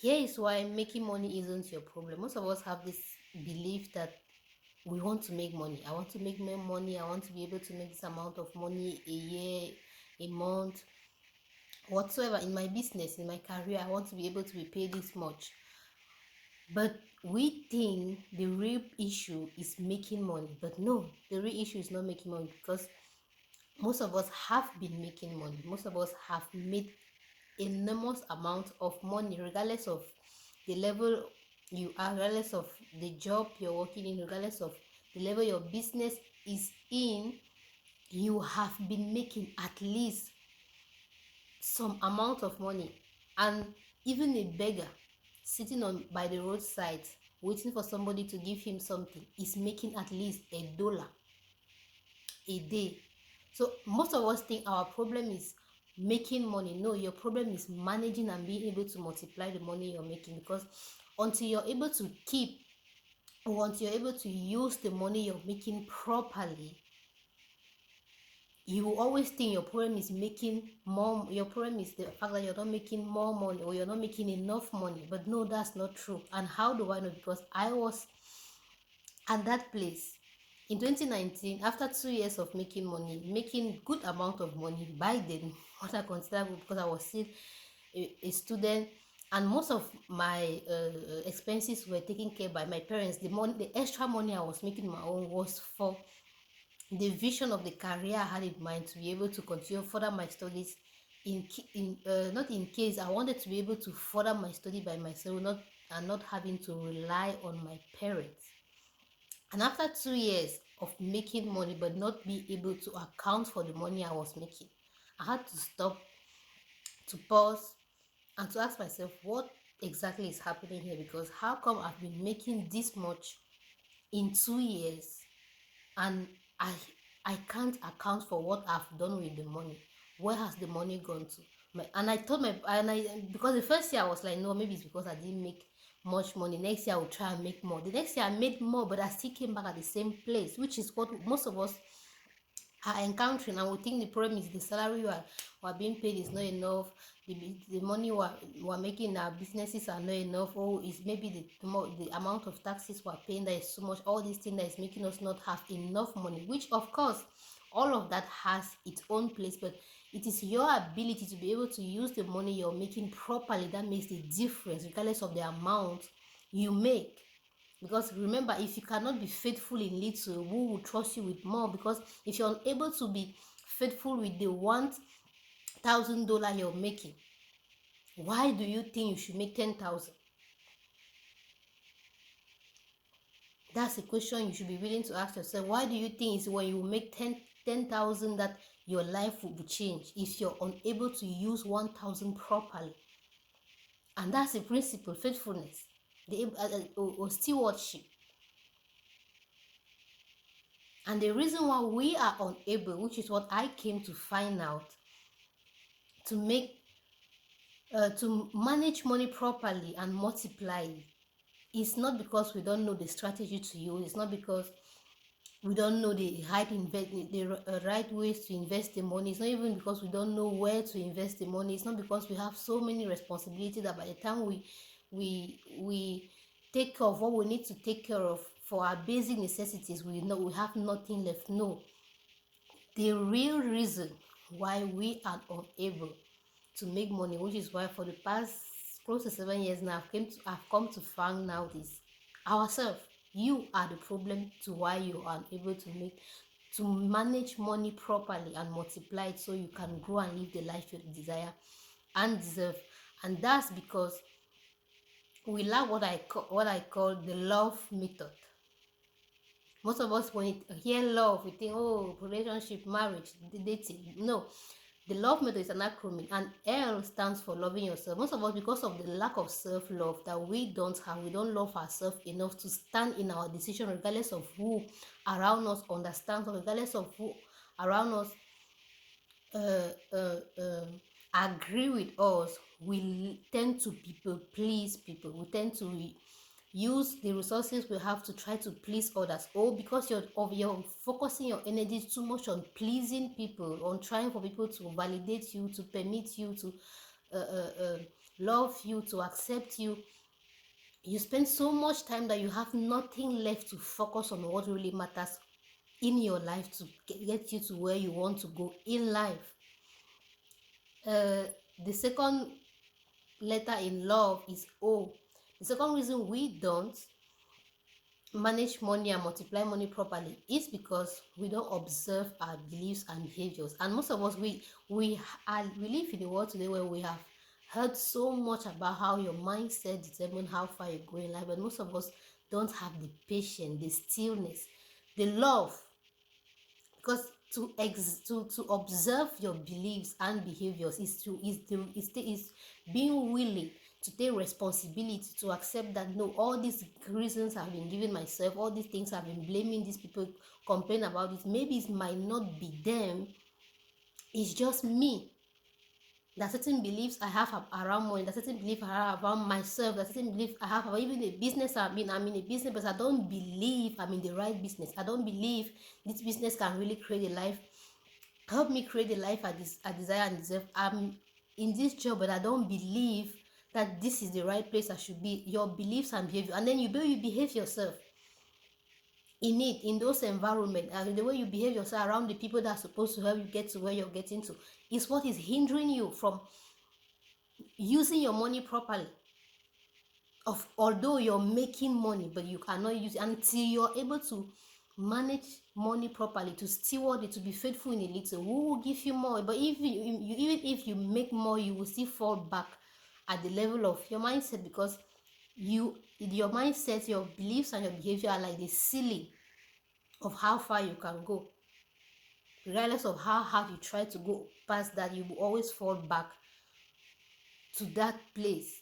Here is why making money isn't your problem. Most of us have this belief that we want to make money. I want to make more money. I want to be able to make this amount of money a year, a month, whatsoever in my business, in my career. I want to be able to be paid this much. But we think the real issue is making money. But no, the real issue is not making money, because most of us have been making money. Most of us have made enormous amount of money, regardless of the level you are, regardless of the job you're working in, regardless of the level your business is in. You have been making at least some amount of money. And even a beggar sitting on by the roadside waiting for somebody to give him something is making at least $1 a day. So most of us think our problem is making money. No, your problem is managing and being able to multiply the money you're making. Because until you're able to keep, or until you're able to use the money you're making properly, you will always think your problem is making more. Your problem is the fact that you're not making more money, or you're not making enough money. But no, that's not true. And how do I know? Because I was at that place in 2019, after 2 years of making money, making good amount of money by then, what I consider good, because I was still a student, and most of my expenses were taken care by my parents. The extra money I was making my own was for the vision of the career I had in mind, to be able to continue further my studies. Not in case I wanted to be able to further my study by myself, not having to rely on my parents. And after 2 years of making money but not being able to account for the money I was making, I had to stop, to pause, and to ask myself what exactly is happening here. Because how come I've been making this much in 2 years, and I I can't account for what I've done with the money? Where has the money gone to? And I told my and I because the first year I was like, no, maybe it's because I didn't make much money. Next year I will try and make more. The next year I made more, but I still came back at the same place, which is what most of us are encountering. And we think the problem is the salary we are being paid is not enough. The money we're making in our businesses are not enough. Or it's maybe the amount of taxes we're paying that is so much. All these things that is making us not have enough money, which of course all of that has its own place. But it is your ability to be able to use the money you're making properly that makes the difference, regardless of the amount you make. Because remember, if you cannot be faithful in little, who will trust you with more? Because if you're unable to be faithful with the $1,000 you're making, why do you think you should make 10,000? That's a question you should be willing to ask yourself. Why do you think it's when you make 10,000 that your life will be changed, if you're unable to use 1,000 properly? And that's the principle: faithfulness, or stewardship. And the reason why we are unable, which is what I came to find out, to make to manage money properly and multiply it, is not because we don't know the strategy to use. It's not because we don't know the right ways to invest the money. It's not even because we don't know where to invest the money. It's not because we have so many responsibilities that by the time we take care of what we need to take care of for our basic necessities, we have nothing left. No, the real reason why we are unable to make money, which is why for the past close to 7 years now I've come to find out, is ourselves. You are the problem to why you are unable to manage money properly and multiply it, so you can grow and live the life you desire and deserve. And that's because we lack what I call the love method. Most of us, when we hear love, we think, oh, relationship, marriage, dating. No, the love method is an acronym, and L stands for loving yourself. Most of us, because of the lack of self-love that we don't have, we don't love ourselves enough to stand in our decision, regardless of who around us understands, or regardless of who around us uh, uh, uh, agree with us. We tend to people please people. We tend to use the resources we have to try to please others. Or because you're focusing your energy too much on pleasing people, on trying for people to validate you, to permit you to uh, uh, uh, love you, to accept you. You spend so much time that you have nothing left to focus on what really matters in your life to get you to where you want to go in life. The second letter in love is O. The second reason we don't manage money and multiply money properly is because we don't observe our beliefs and behaviors. And most of us, we live in a world today where we have heard so much about how your mindset determines how far you go in life, but most of us don't have the patience, the stillness, the love, because to observe your beliefs and behaviors is being willing to take responsibility, to accept that no, all these reasons I've been giving myself, all these things I've been blaming these people, complain about it, maybe it might not be them, it's just me. There are certain beliefs I have around money, there are certain beliefs I have around myself, there are certain beliefs I have about even the business I'm in a business, but I don't believe I'm in the right business. I don't believe this business can really create a life, help me create the life I desire and deserve. I'm in this job, but I don't believe that this is the right place I should be. Your beliefs and behavior, and then you behave yourself in it, in those environments, and the way you behave yourself around the people that are supposed to help you get to where you're getting to is what is hindering you from using your money properly. Although you're making money, but you cannot use it until you're able to manage money properly, to steward it, to be faithful in a little. Who will give you more? But if you even if you make more, you will still fall back at the level of your mindset, because your mindset, your beliefs and your behavior are like the ceiling of how far you can go. Regardless of how hard you try to go past that, you will always fall back to that place.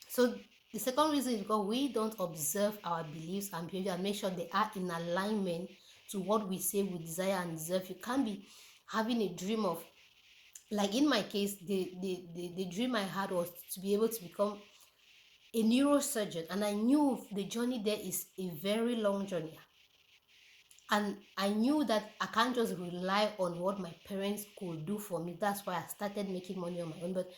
So the second reason is because we don't observe our beliefs and behavior and make sure they are in alignment to what we say we desire and deserve. You can't be having a dream of, like in my case, the dream I had was to be able to become a neurosurgeon, and I knew the journey there is a very long journey. And I knew that I can't just rely on what my parents could do for me. That's why I started making money on my own. But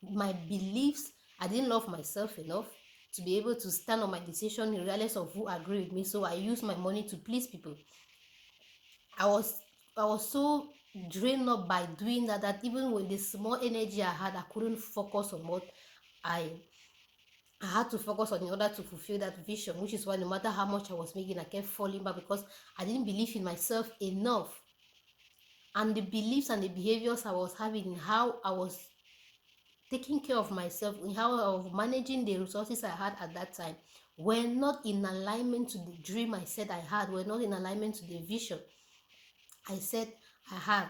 my beliefs, I didn't love myself enough to be able to stand on my decision regardless of who agreed with me. So I used my money to please people. I was so drained up by doing that even with the small energy I had, I couldn't focus on what I had to focus on in order to fulfill that vision, which is why no matter how much I was making, I kept falling back because I didn't believe in myself enough. And the beliefs and the behaviors I was having, in how I was taking care of myself, in how I was managing the resources I had at that time, were not in alignment to the dream I said I had, were not in alignment to the vision I said I had.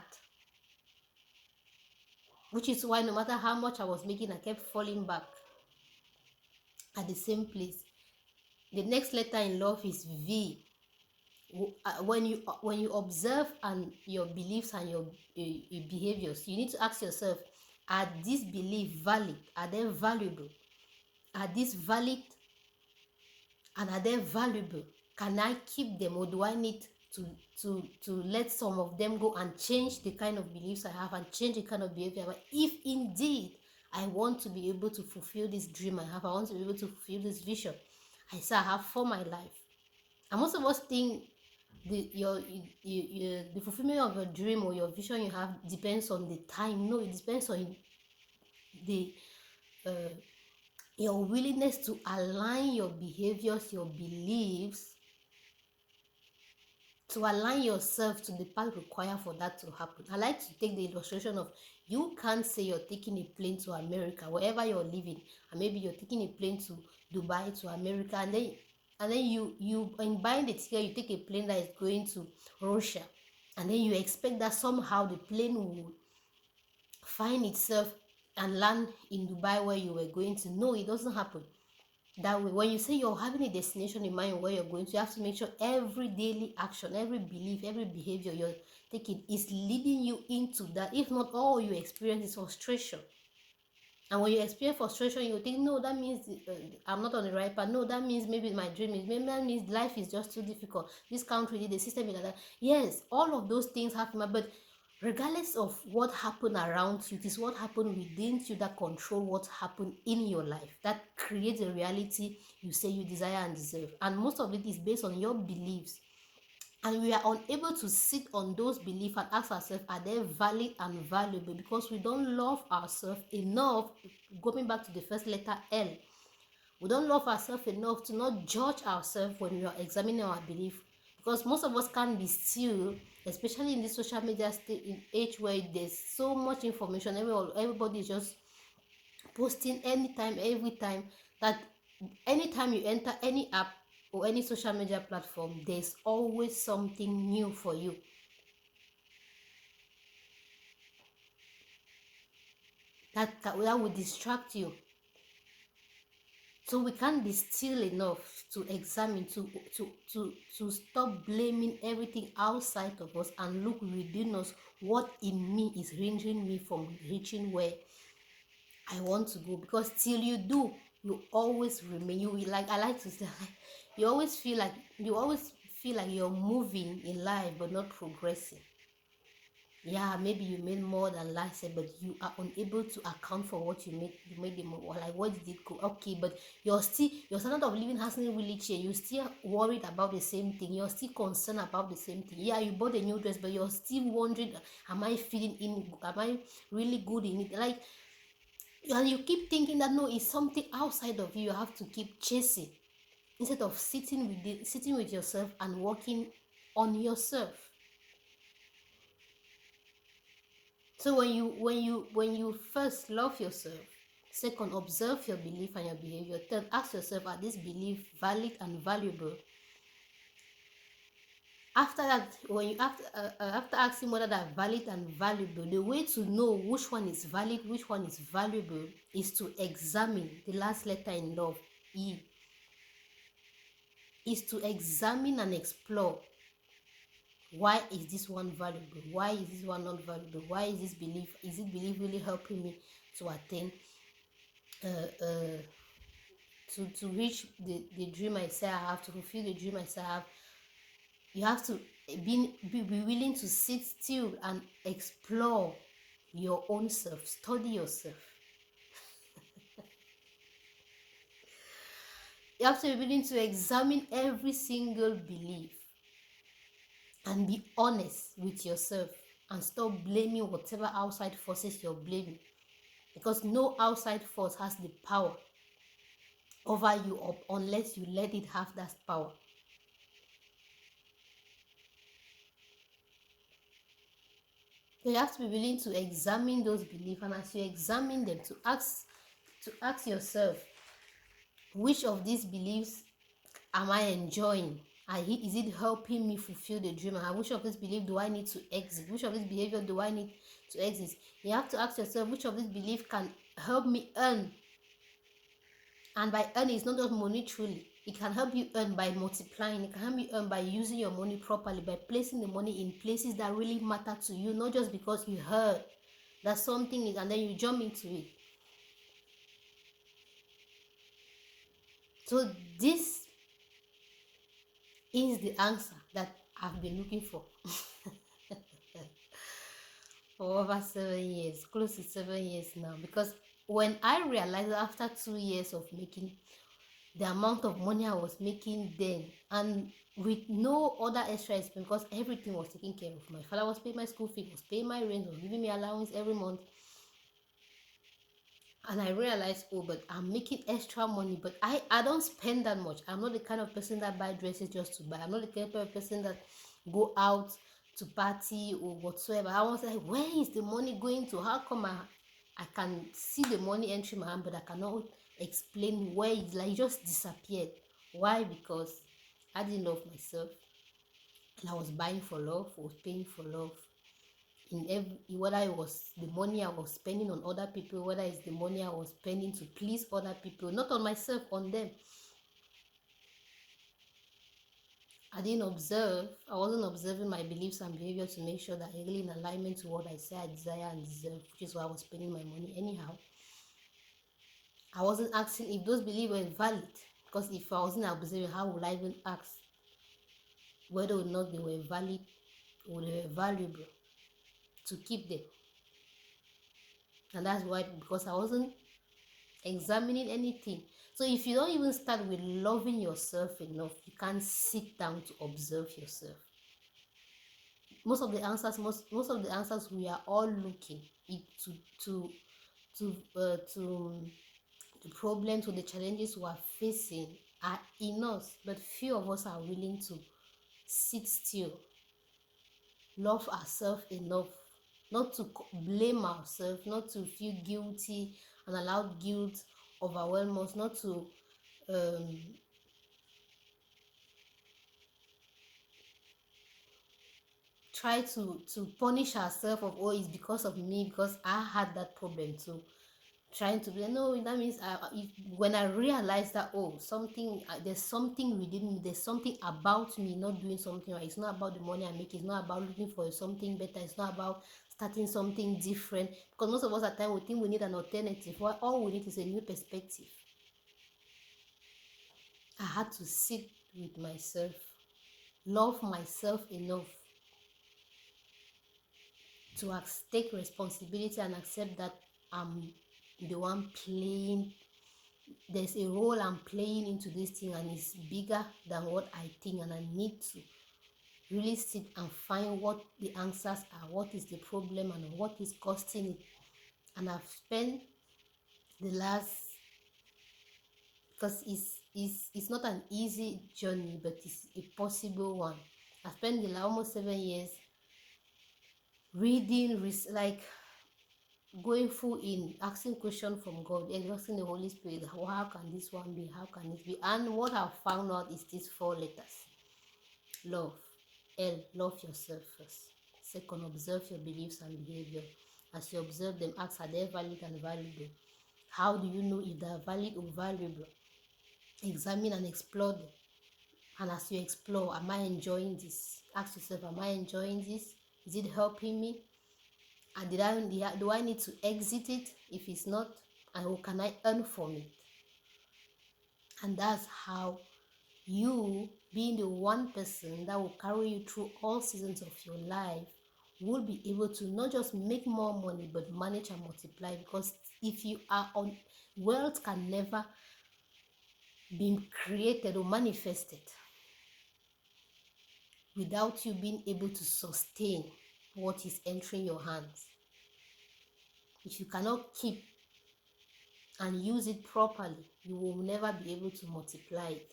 Which is why no matter how much I was making, I kept falling back at the same place. The next letter in love is V. When you observe and your beliefs and your behaviors, you need to ask yourself, are these beliefs valid? Are they valuable? Are these valid and are they valuable? Can I keep them, or do I need to let some of them go and change the kind of beliefs I have and change the kind of behavior I have? If indeed I want to be able to fulfill this dream I have, I want to be able to fulfill this vision I say I have for my life. And most of us think the fulfillment of your dream or your vision you have depends on the time. No, it depends on the your willingness to align your behaviors, your beliefs, to align yourself to the path required for that to happen. I like to take the illustration of, you can't say you're taking a plane to America, wherever you're living, and maybe you're taking a plane to Dubai, to America, and then you in buying the ticket, you take a plane that is going to Russia, and then you expect that somehow the plane will find itself and land in Dubai where you were going to. No, it doesn't happen that way. When you say you're having a destination in mind where you're going to, you have to make sure every daily action, every belief, every behavior you're taking is leading you into that. If not, all you experience is frustration. And when you experience frustration, you think, no, that means I'm not on the right path. No, that means maybe my dream is, maybe that means life is just too difficult. This country, the system is like that. Yes, all of those things happen, but regardless of what happened around you, it is what happened within you that control what happened in your life, that creates a reality you say you desire and deserve. And most of it is based on your beliefs, and we are unable to sit on those beliefs and ask ourselves, are they valid and valuable? Because we don't love ourselves enough. Going back to the first letter L, we don't love ourselves enough to not judge ourselves when we are examining our belief. Because most of us can be still, especially in this social media in age where there's so much information, everybody is just posting anytime, every time, that anytime you enter any app or any social media platform, there's always something new for you that will distract you. So we can't be still enough to examine, to stop blaming everything outside of us and look within us. What in me is hindering me from reaching where I want to go? Because till you do, you always remain. You will, like I like to say, you always feel like you're moving in life but not progressing. Yeah, maybe you made more than last year, but you are unable to account for what you made the more, or like what did it go? Okay, but your standard of living hasn't really changed. You're still worried about the same thing. You're still concerned about the same thing. Yeah, you bought a new dress, but you're still wondering, am I feeling in? Am I really good in it? Like, and you keep thinking that no, it's something outside of you. You have to keep chasing instead of sitting with yourself and working on yourself. So when you first love yourself, second, observe your belief and your behavior, third, ask yourself, are these beliefs valid and valuable? After that, when you after asking whether they're valid and valuable, the way to know which one is valid, which one is valuable, is to examine the last letter in love, E, is to examine and explore. Why is this one valuable? Why is this one not valuable? Why is this belief? Is it belief really helping me to attain to reach the dream I say I have, to fulfill the dream I say I have? You have to be willing to sit still and explore your own self, study yourself. You have to be willing to examine every single belief and be honest with yourself and stop blaming whatever outside forces you're blaming, because no outside force has the power over you up unless you let it have that power. So you have to be willing to examine those beliefs, and as you examine them, to ask yourself, which of these beliefs am I enjoying? Is it helping me fulfill the dream? And which of these beliefs do I need to exit? Which of these behavior do I need to exit? You have to ask yourself, which of these beliefs can help me earn? And by earning, it's not just monetarily. It can help you earn by multiplying. It can help you earn by using your money properly, by placing the money in places that really matter to you, not just because you heard that something is and then you jump into it. So this is the answer that I've been looking for for over 7 years, close to 7 years now. Because when I realized after 2 years of making the amount of money I was making then, and with no other extra expense, because everything was taken care of. My father was paying my school fee, was paying my rent, was giving me allowance every month. And I realized, oh, but I'm making extra money, but I don't spend that much. I'm not the kind of person that buy dresses just to buy. I'm not the kind of person that go out to party or whatsoever. I was like, where is the money going to? How come I can see the money entering my hand, but I cannot explain where it's like it just disappeared? Why? Because I didn't love myself, and I was buying for love, I was paying for love. Whether it was the money I was spending on other people, whether it's the money I was spending to please other people, not on myself, on them. I wasn't observing my beliefs and behavior to make sure that I really in alignment to what I say I desire and deserve, which is why I was spending my money anyhow. I wasn't asking if those beliefs were valid, because if I wasn't observing, how would I even ask whether or not they were valid or they were valuable? to keep them. And that's why, because I wasn't examining anything. So if you don't even start with loving yourself enough, you can't sit down to observe yourself. Most of the answers we are all looking to to to the problems or the challenges we are facing are in us, but few of us are willing to sit still, love ourselves enough not to blame ourselves, not to feel guilty and allow guilt overwhelm us, not to um, try to punish ourselves of, oh, it's because of me, because I had that problem too. Trying to be, no, that means when I realize that, oh, something, there's something within me, there's something about me not doing something right. It's not about the money I make, it's not about looking for something better, it's not about starting something different, because most of us at times we think we need an alternative, while all we need is a new perspective. I had to sit with myself, love myself enough to take responsibility and accept that I'm the one playing. There's a role I'm playing into this thing, and it's bigger than what I think, and I need to really sit and find what the answers are, what is the problem, and what is causing it. And I've spent the last, because it's not an easy journey, but it's a possible one. I spent the almost 7 years reading, like going full in, asking questions from God, asking the Holy Spirit, how can this one be, how can this be? And what I've found out is these 4 letters. Love. L, love yourself first. Second, observe your beliefs and behavior. As you observe them, ask, are they valid and valuable? How do you know if they are valid or valuable? Examine and explore them. And as you explore, am I enjoying this? Ask yourself, am I enjoying this? Is it helping me? And do I need to exit it if it's not? And how can I earn from it? And that's how you, being the one person that will carry you through all seasons of your life, will be able to not just make more money but manage and multiply. Because if you are on, wealth can never be created or manifested without you being able to sustain what is entering your hands. If you cannot keep and use it properly, you will never be able to multiply it.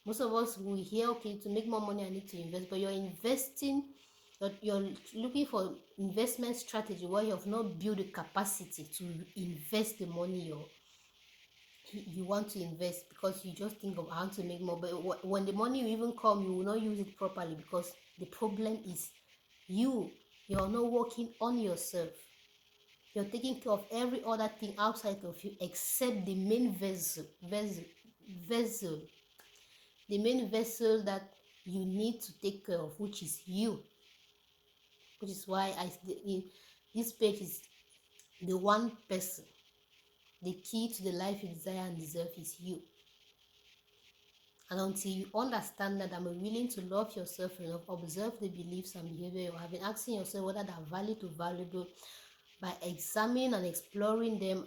Most of us will hear, okay, to make more money I need to invest, but you're investing, you're looking for investment strategy where you have not built the capacity to invest the money you want to invest, because you just think of how to make more. But when the money will even come, you will not use it properly, because the problem is you're not working on yourself. You're taking care of every other thing outside of you except the main vessel, the main vessel that you need to take care of, which is you. Which is why this page is the one person. The key to the life you desire and deserve is you. And until you understand that, I'm willing to love yourself enough, observe the beliefs and behavior you're having, asking yourself whether they're valid or valuable, by examining and exploring them,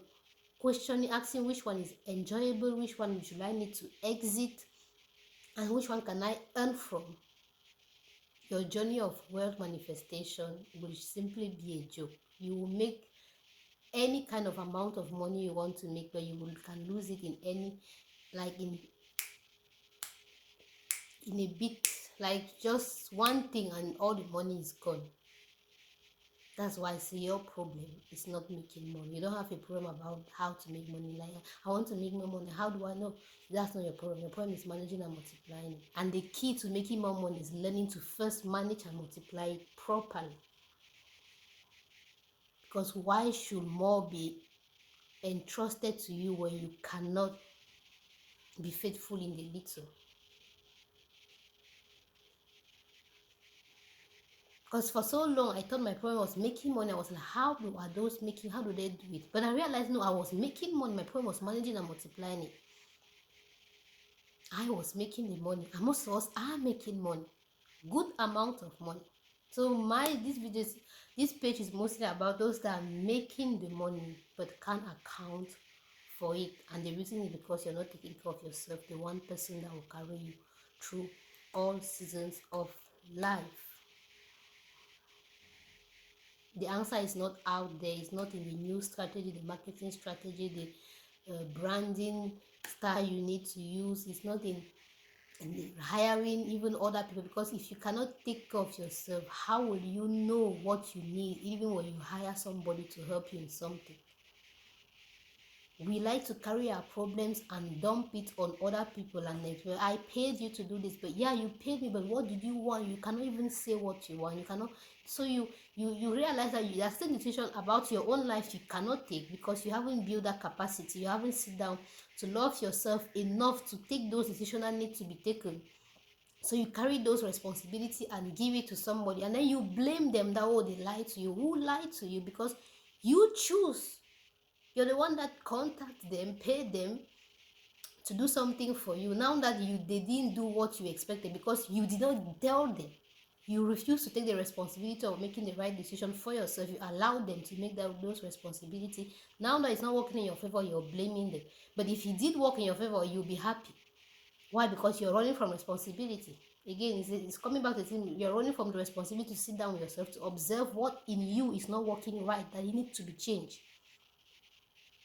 questioning, asking which one is enjoyable, which one should I need to exit, and which one can I earn from. Your journey of wealth manifestation will simply be a joke. You will make any kind of amount of money you want to make, but can lose it in any, like in a bit, like just one thing, and all the money is gone. That's why I say your problem is not making money. You don't have a problem about how to make money. Like, I want to make more money. How do I know? That's not your problem. Your problem is managing and multiplying. And the key to making more money is learning to first manage and multiply it properly. Because why should more be entrusted to you when you cannot be faithful in the little? Because for so long I thought my problem was making money. I was like, how do they do it? But I realized, no, I was making money. My problem was managing and multiplying it. I was making the money, and most of us are making money, good amount of money. So this page is mostly about those that are making the money but can't account for it, and the reason is because you're not taking care of yourself, the one person that will carry you through all seasons of life. The answer is not out there. It's not in the news strategy, the marketing strategy, the branding style you need to use. It's not in the hiring even other people, because if you cannot take care of yourself, how will you know what you need even when you hire somebody to help you in something? We like to carry our problems and dump it on other people, and like, well, I paid you to do this, but yeah, you paid me, but what did you want? You cannot even say what you want. You cannot. So you realize that you are still in a situation about your own life you cannot take, because you haven't built that capacity. You haven't sit down to love yourself enough to take those decisions that need to be taken. So you carry those responsibility and give it to somebody, and then you blame them that, oh, they lied to you. Who lied to you? Because you choose. You're the one that contact them, pay them to do something for you. Now that they didn't do what you expected because you did not tell them, you refuse to take the responsibility of making the right decision for yourself. You allow them to make those responsibility. Now that it's not working in your favor, you're blaming them. But if it did work in your favor, you'll be happy. Why? Because you're running from responsibility. Again, it's coming back to the thing. You're running from the responsibility to sit down with yourself, to observe what in you is not working right, that you need to be changed.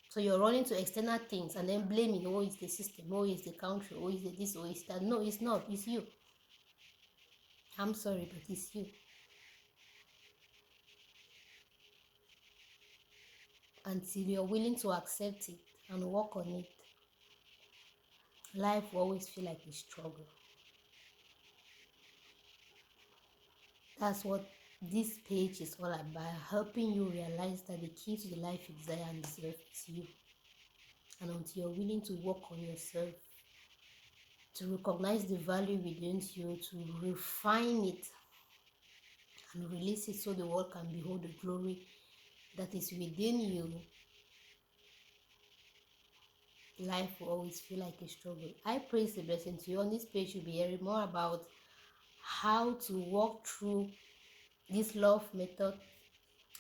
So you're running to external things and then blaming, oh, it's the system, oh, it's the country, oh, it's the this, oh, it's that. No, it's not. It's you. I'm sorry, but it's you. Until you're willing to accept it and work on it, life will always feel like a struggle. That's what this page is all about, helping you realize that the key to the life you desire and deserve is you. And until you're willing to work on yourself, to recognize the value within you, to refine it and release it so the world can behold the glory that is within you, life will always feel like a struggle. I praise the blessing to you. On this page, you'll be hearing more about how to walk through this love method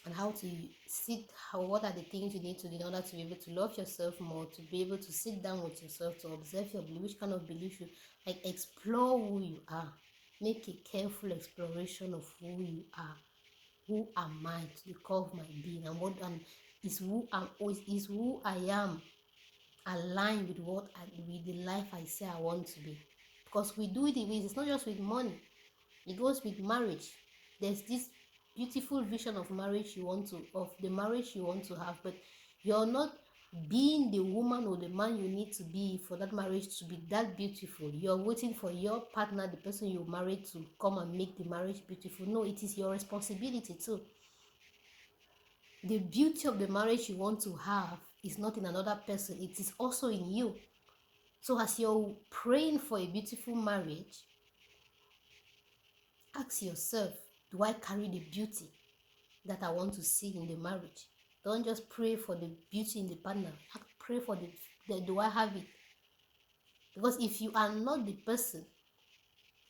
and how to what are the things you need to do in order to be able to love yourself more, to be able to sit down with yourself, to observe your belief, which kind of belief you like, explore who you are, make a careful exploration of who you are. Who am I to the core of my being, and is who I am aligned with with the life I say I want to be? Because we do it in ways. It's not just with money. It goes with marriage. There's this beautiful vision of the marriage you want to have, but you're not being the woman or the man you need to be for that marriage to be that beautiful. You're waiting for your partner, the person you married, to come and make the marriage beautiful. No, it is your responsibility too. The beauty of the marriage you want to have is not in another person, it is also in you. So as you're praying for a beautiful marriage, ask yourself, do I carry the beauty that I want to see in the marriage? Don't just pray for the beauty in the partner. Pray for the do I have it? Because if you are not the person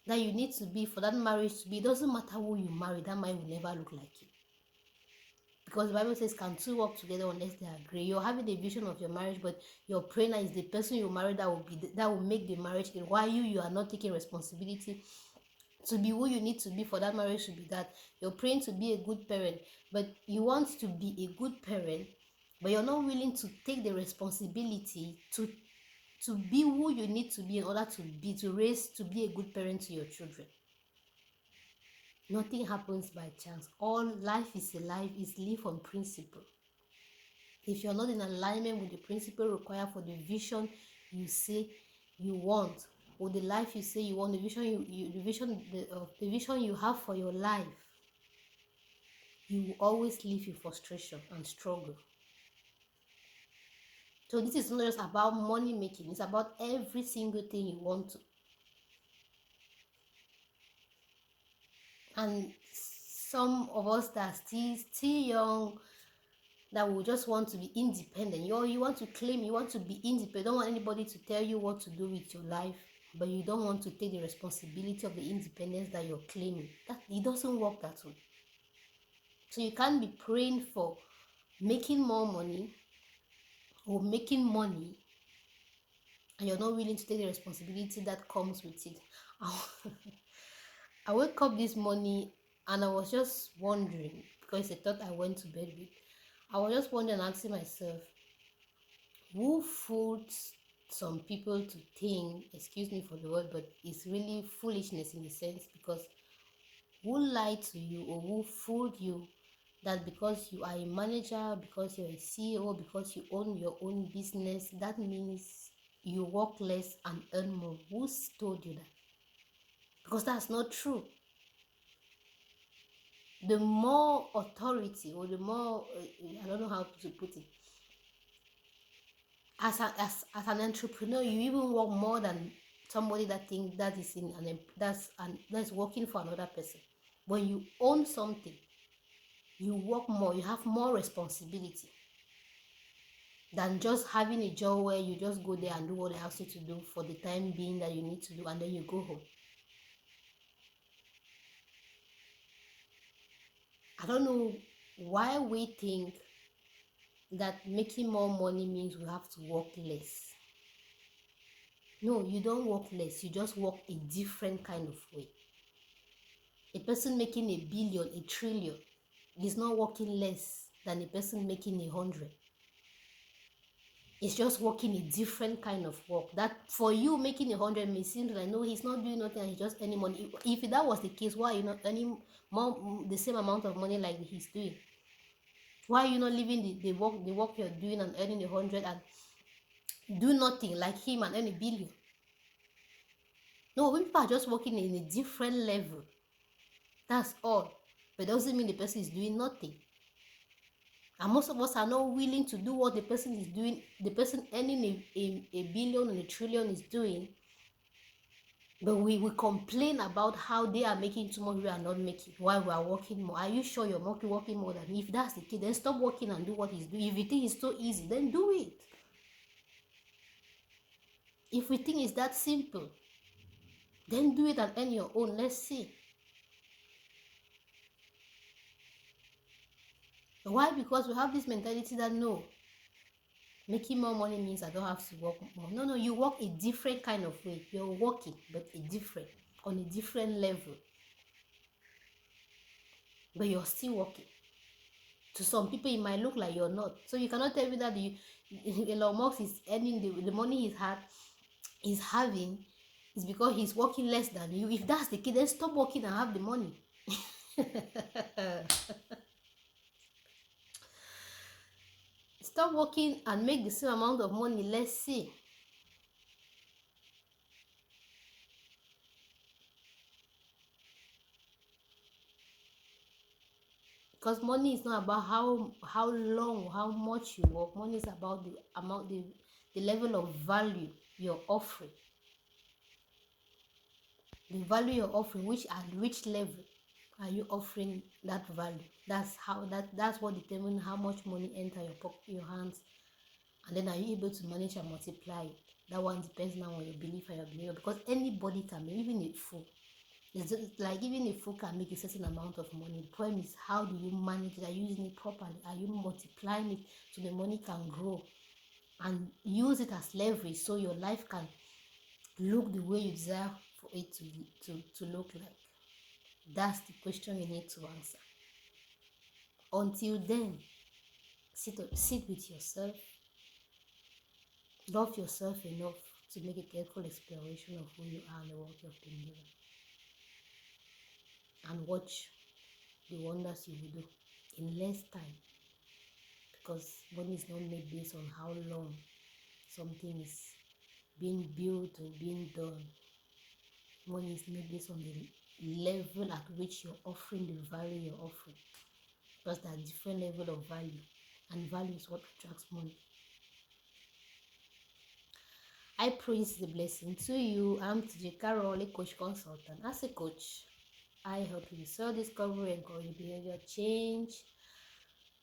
that you need to be for that marriage to be, it doesn't matter who you marry, that marriage will never look like you. Because the Bible says, can two work together unless they agree? You're having a vision of your marriage, but your prayer is the person you marry that will make the marriage. Why you are not taking responsibility to be who you need to be for that marriage to be that. You're praying to be a good parent, but you want to be a good parent, but you're not willing to take the responsibility to be who you need to be in order to be a good parent to your children. Nothing happens by chance. All life is lived on principle. If you're not in alignment with the principle required for the vision you say you want, or the life you say you want, the vision you have for your life, you will always live in frustration and struggle. So this is not just about money making, it's about every single thing you want to. And some of us that are still young, that will just want to be independent. You want to claim you want to be independent. You don't want anybody to tell you what to do with your life. but you don't want to take the responsibility of the independence that you're claiming. That it doesn't work that way. So you can't be praying for making more money or making money, and you're not willing to take the responsibility that comes with it. I woke up this morning and I was just wondering, because the thought I went to bed with, I was just wondering, asking myself, who fools some people to think, excuse me for the word, but it's really foolishness in a sense, because who lied to you or who fooled you that because you are a manager, because you're a CEO, because you own your own business, that means you work less and earn more? Who's told you that? Because that's not true. The more authority, or the more I don't know how to put it, as an entrepreneur, you even work more than somebody that think that is in that's working for another person. When you own something, you work more, you have more responsibility than just having a job where you just go there and do what they ask you to do for the time being that you need to do, and then you go home. I don't know why we think that making more money means we have to work less. No, you don't work less, you just work a different kind of way. A person making a billion, a trillion, is not working less than a person making 100. It's just working a different kind of work. That for you, making 100 may seem like, no, he's not doing nothing, he's just earning money. If that was the case, why are you not earning more, the same amount of money like he's doing? Why are you not living the work you're doing and earning 100 and do nothing like him and earn a billion? No, when people are just working in a different level, that's all. But it doesn't mean the person is doing nothing. And most of us are not willing to do what the person is doing, the person earning a billion and a trillion is doing. But we complain about how they are making too much, we are not making, while we are working more. Are you sure you're working more than me? If that's the case, then stop working and do what he's doing. If you think it's so easy, then do it. If we think it's that simple, then do it and earn your own. Let's see. Why? Because we have this mentality that no, making more money means I don't have to work more. No, you work a different kind of way. You're working, but on a different level. But you're still working. To some people, it might look like you're not. So you cannot tell me that Elon Musk is earning the money he's having is because he's working less than you. If that's the case, then stop working and have the money. Stop working and make the same amount of money. Let's see. Because money is not about how long, how much you work. Money is about the amount, the level of value you're offering. The value you're offering, which level are you offering that value? That's what determines how much money enter your hands, and then are you able to manage and multiply it? That one depends now on your belief and your behavior, because anybody can make, even a fool. It's just like even a fool can make a certain amount of money. The problem is, how do you manage it? Are you using it properly? Are you multiplying it so the money can grow, and use it as leverage so your life can look the way you desire for it to look like? That's the question you need to answer. Until then, sit with yourself, love yourself enough to make a careful exploration of who you are and the work you've been given, and watch the wonders you will do in less time. Because money is not made based on how long something is being built or being done. Money is made based on the level at which you're offering the value you're offering. Because there are different levels of value, and value is what attracts money. I praise the blessing to you. I'm TJ Carole, a coach consultant. As a coach, I help you with self-discovery, encourage behavior change,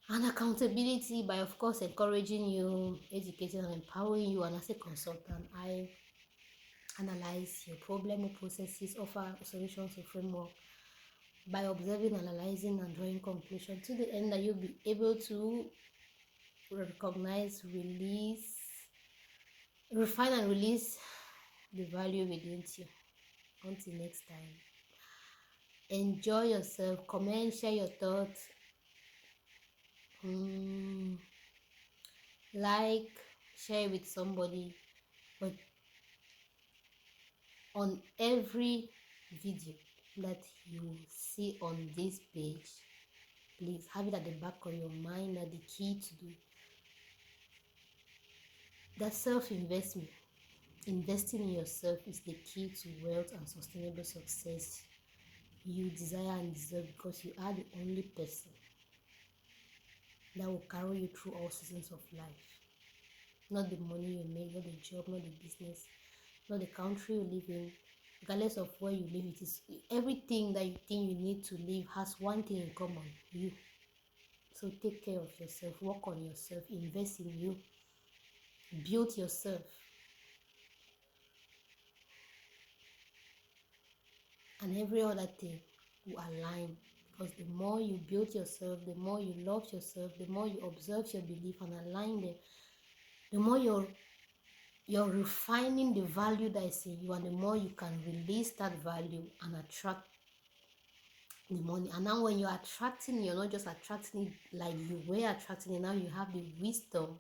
and accountability by, of course, encouraging you, educating and empowering you. And as a consultant, I Analyze your problem or processes, offer solutions or framework. By observing, analyzing, and drawing conclusions to the end that you'll be able to recognize, release, refine, and release the value within you. Until next time, enjoy yourself. Comment, share your thoughts, like, share with somebody. But on every video that you see on this page, please have it at the back of your mind that the key to do that self-investment, investing in yourself, is the key to wealth and sustainable success you desire and deserve, because you are the only person that will carry you through all seasons of life. Not the money you make, not the job, not the business, not the country you live in. Regardless of where you live, it is everything that you think you need to live has one thing in common: you. So take care of yourself, work on yourself, invest in you, build yourself, and every other thing will align. Because the more you build yourself, the more you love yourself, the more you observe your belief and align them, the more you're refining the value that is in you, and the more you can release that value and attract the money. And now when you're attracting, you're not just attracting it like you were attracting it. Now you have the wisdom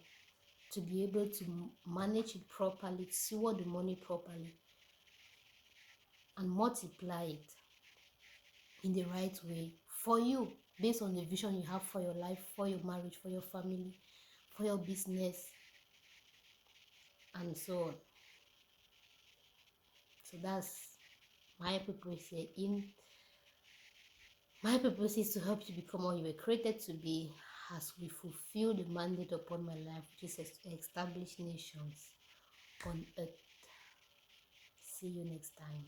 to be able to manage it properly, steward the money properly, and multiply it in the right way for you, based on the vision you have for your life, for your marriage, for your family, for your business, and so on. So that's my purpose here. My purpose is to help you become what you were created to be, as we fulfill the mandate upon my life, which is to establish nations on earth. See you next time.